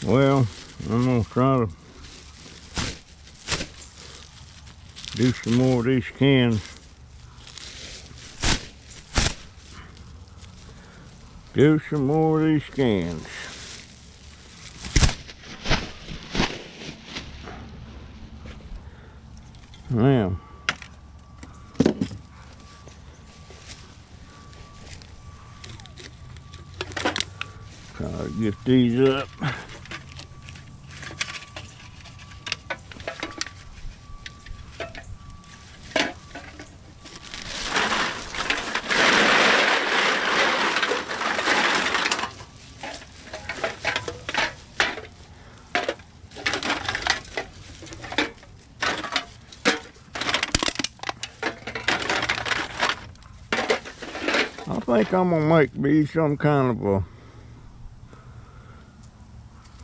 Well, I'm gonna try to do some more of these cans. Do some more of these cans. Now, try to get these up. I think I'm gonna make me some kind of a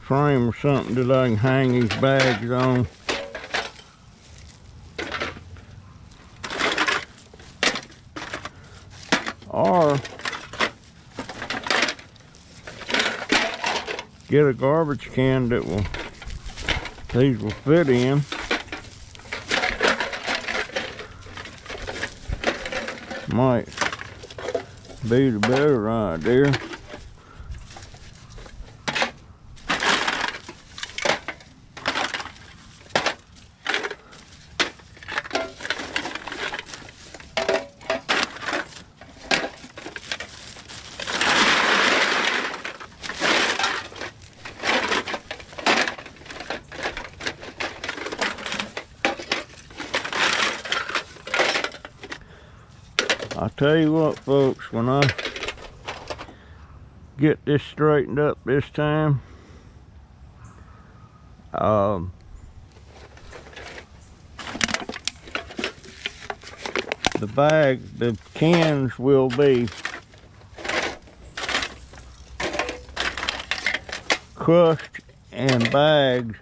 frame or something that I can hang these bags on. Or get a garbage can that these will fit in. Might be the better idea. I'll tell you what, folks, when I get this straightened up this time, the cans will be crushed and bagged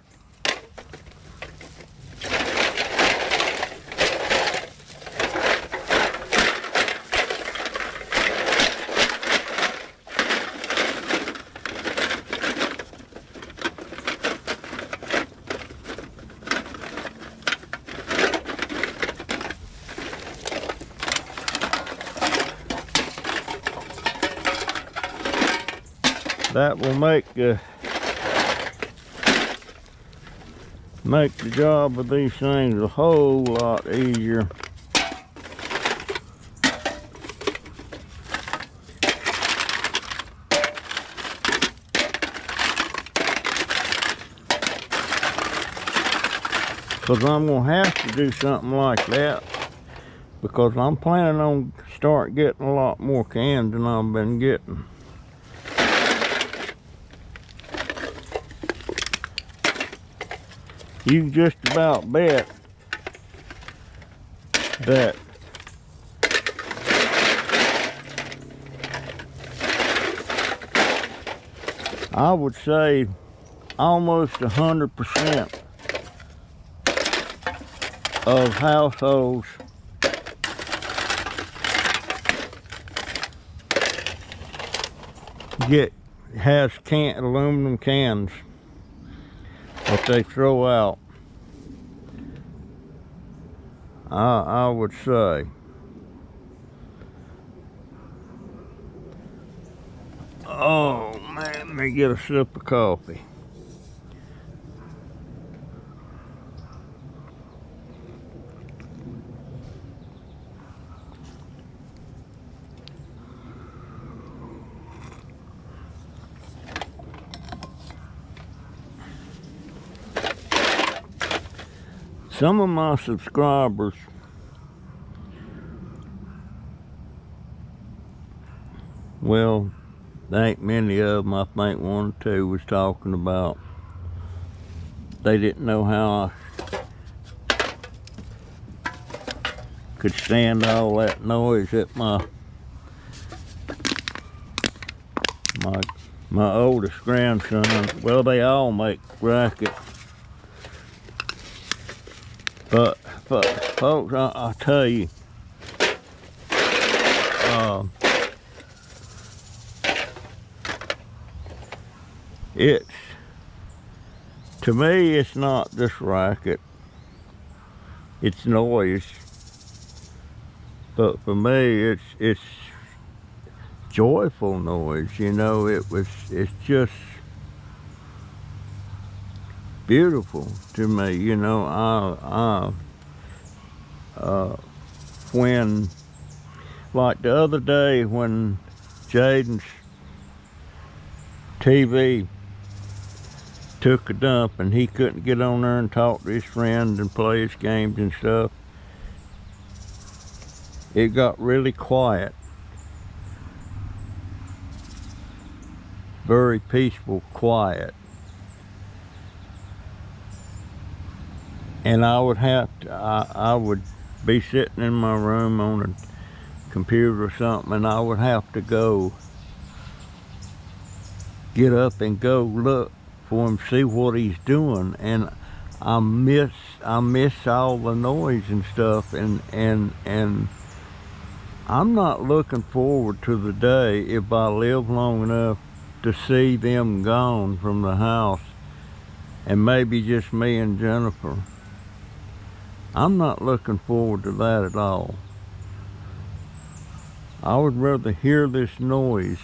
that will make the job of these things a whole lot easier. Because I'm going to have to do something like that, because I'm planning on start getting a lot more cans than I've been getting. You can just about bet that I would say almost 100% of households has aluminum cans that they throw out. I would say. Oh man, let me get a sip of coffee. Some of my subscribers well, there ain't many of them. I think one or two was talking about they didn't know how I could stand all that noise at my my oldest grandson, well, they all make racket. But folks, I'll tell you, it's, to me, it's not just racket, it's noise. But for me, it's joyful noise, you know. It's just beautiful to me, you know. When, like the other day when Jaden's TV took a dump and he couldn't get on there and talk to his friend and play his games and stuff, it got really quiet. Very peaceful, quiet. And I would have to, I would be sitting in my room on a computer or something, and I would have to go get up and go look for him, see what he's doing. And I miss all the noise and stuff, and I'm not looking forward to the day, if I live long enough, to see them gone from the house and maybe just me and Jennifer. I'm not looking forward to that at all. I would rather hear this noise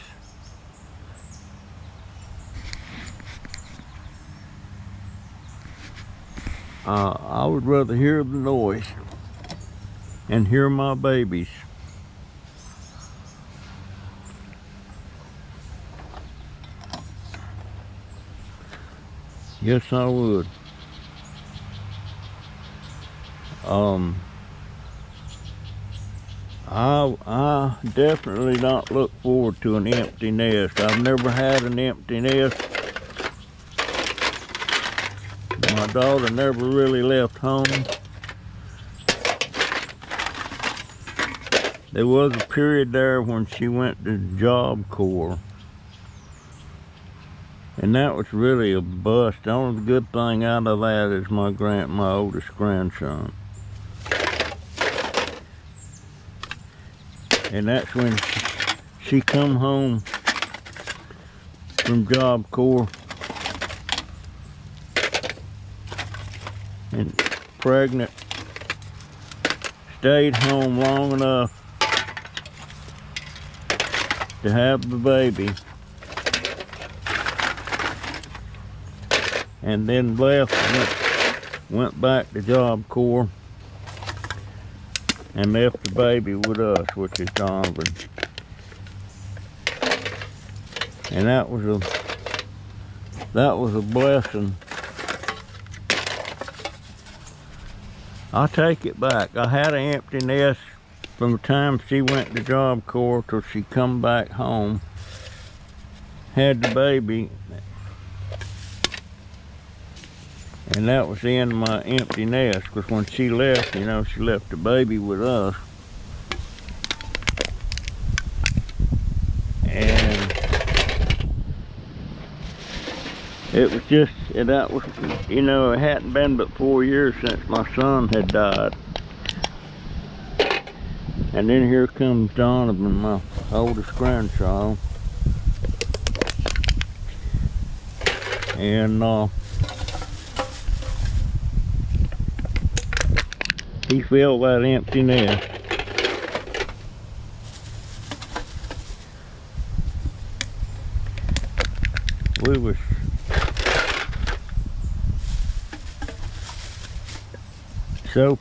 I would rather hear the noise and hear my babies. Yes, I would. I definitely don't look forward to an empty nest. I've never had an empty nest. My daughter never really left home. There was a period there when she went to Job Corps, and that was really a bust. The only good thing out of that is my oldest grandson. And that's when she come home from Job Corps and pregnant, stayed home long enough to have the baby, and then left and went back to Job Corps and left the baby with us, which is Donovan. And that was a blessing. I take it back. I had an empty nest from the time she went to Job Corps till she come back home, had the baby, and that was the end of my empty nest, because when she left, you know, she left the baby with us. And it was just, that was, you know, it hadn't been but 4 years since my son had died. And then here comes Donovan, my oldest grandchild. And he filled that empty nest. We was so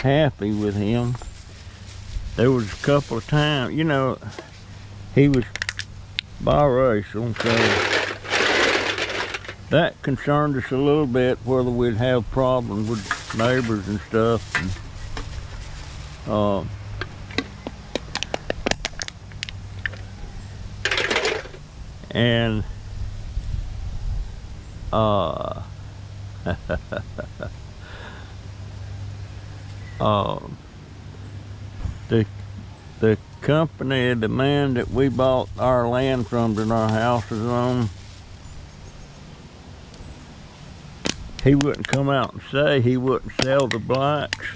happy with him. There was a couple of times, you know, he was biracial, so that concerned us a little bit, whether we'd have problems with neighbors and stuff. And the company, the man that we bought our land from that our house is on, he wouldn't come out and say he wouldn't sell the blacks.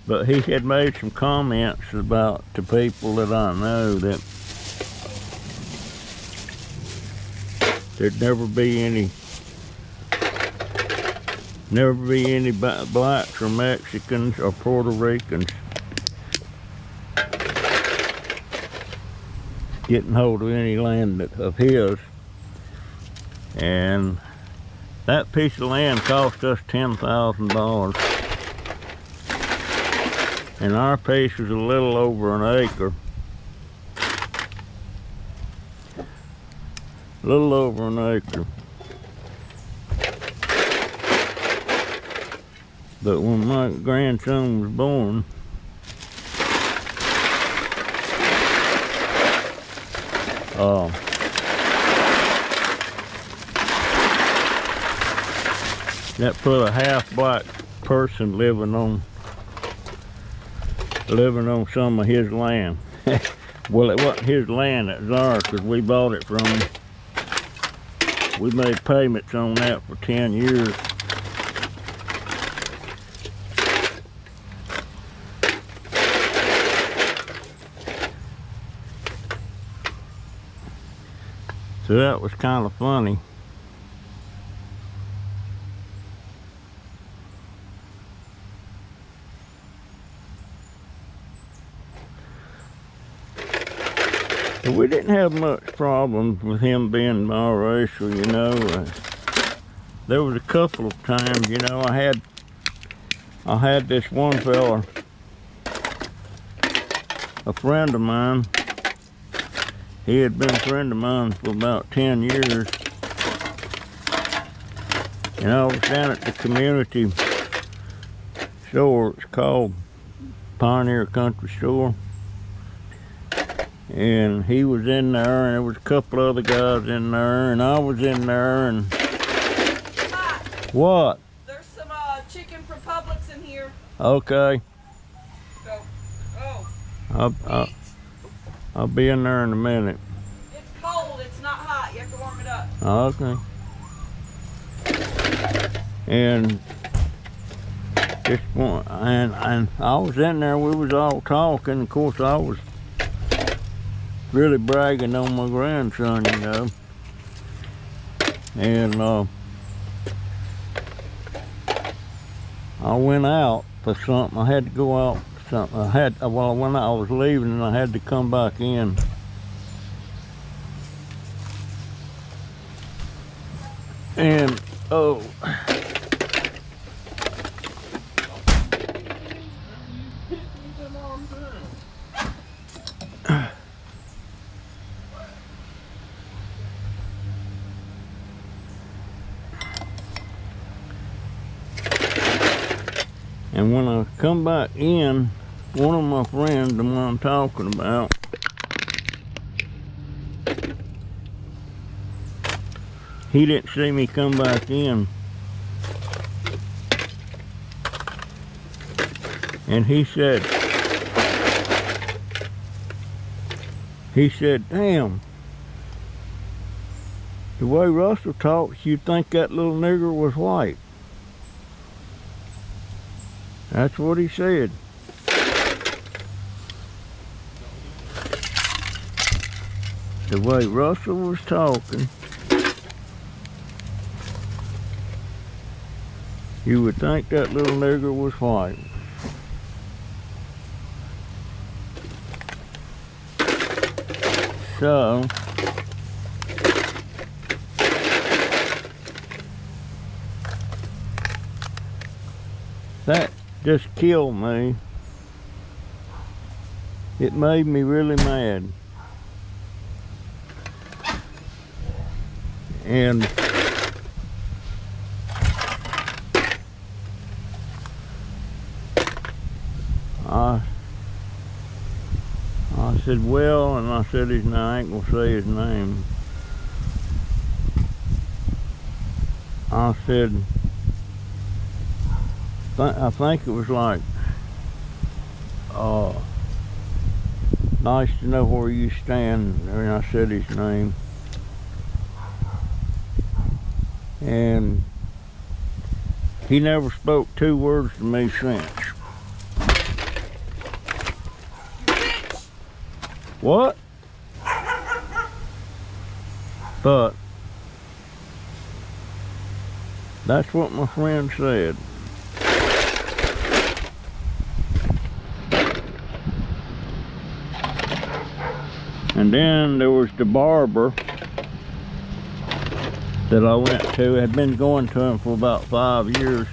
But he had made some comments about to people that I know that there'd never be any blacks or Mexicans or Puerto Ricans getting hold of any land of his. And that piece of land cost us $10,000. And our piece was a little over an acre. A little over an acre. But when my grandson was born, that put a half-black person living on some of his land. Well, it wasn't his land, it was ours, because we bought it from him. We made payments on that for 10 years. So that was kind of funny. We didn't have much problems with him being biracial, you know. There was a couple of times, you know, I had this one fella, a friend of mine. He had been a friend of mine for about 10 years. And I was down at the community store. It's called Pioneer Country Store. And he was in there, and there was a couple other guys in there, and I was in there, and... Hi. What? There's some chicken from Publix in here. Okay. Go. Oh. I'll be in there in a minute. It's cold. It's not hot. You have to warm it up. Okay. And just one, and I was in there. We was all talking. Of course, I was really bragging on my grandson, you know. And I went out for something. I had to go out for something. When I was leaving, and I had to come back in. And and when I come back in, one of my friends, the one I'm talking about, he didn't see me come back in. And he said, damn, the way Russell talks, you'd think that little nigger was white. That's what he said. The way Russell was talking, you would think that little nigger was white. So, that just killed me. It made me really mad. And I said, well, and I said his name, I ain't gonna say his name. I said, I think it was like nice to know where you stand. And I said his name. And he never spoke 2 words to me since. What? But that's what my friend said. And then there was the barber that I went to. Had been going to him for about 5 years.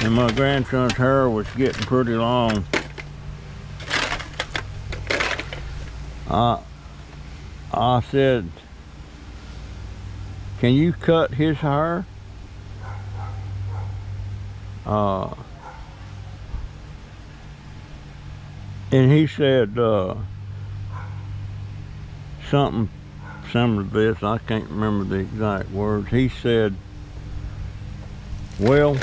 And my grandson's hair was getting pretty long. I said, can you cut his hair? And he said something similar to this. I can't remember the exact words. He said, well,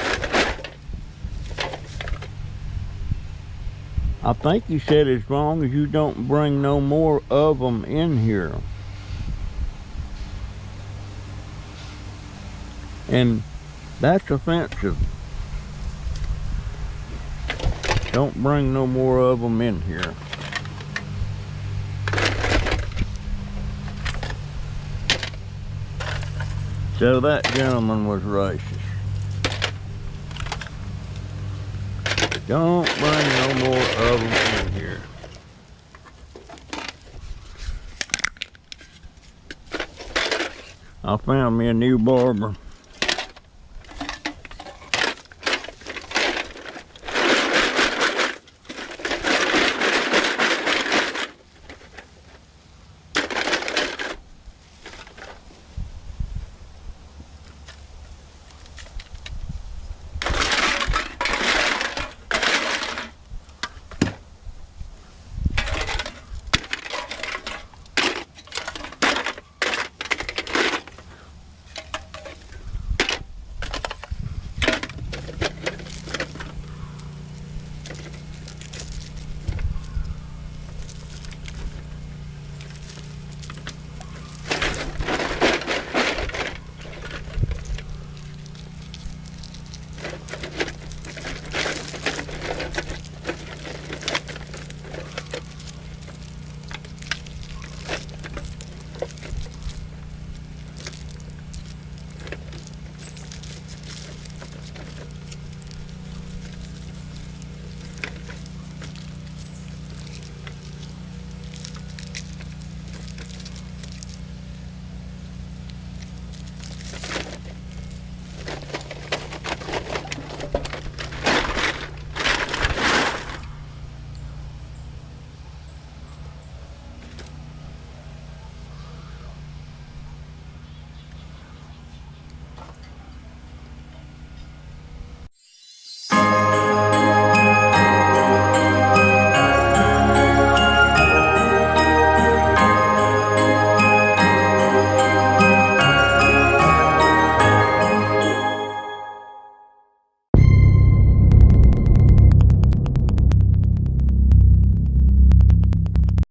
I think he said, as long as you don't bring no more of them in here. And that's offensive. Don't bring no more of them in here. So that gentleman was racist. Don't bring no more of them in here. I found me a new barber.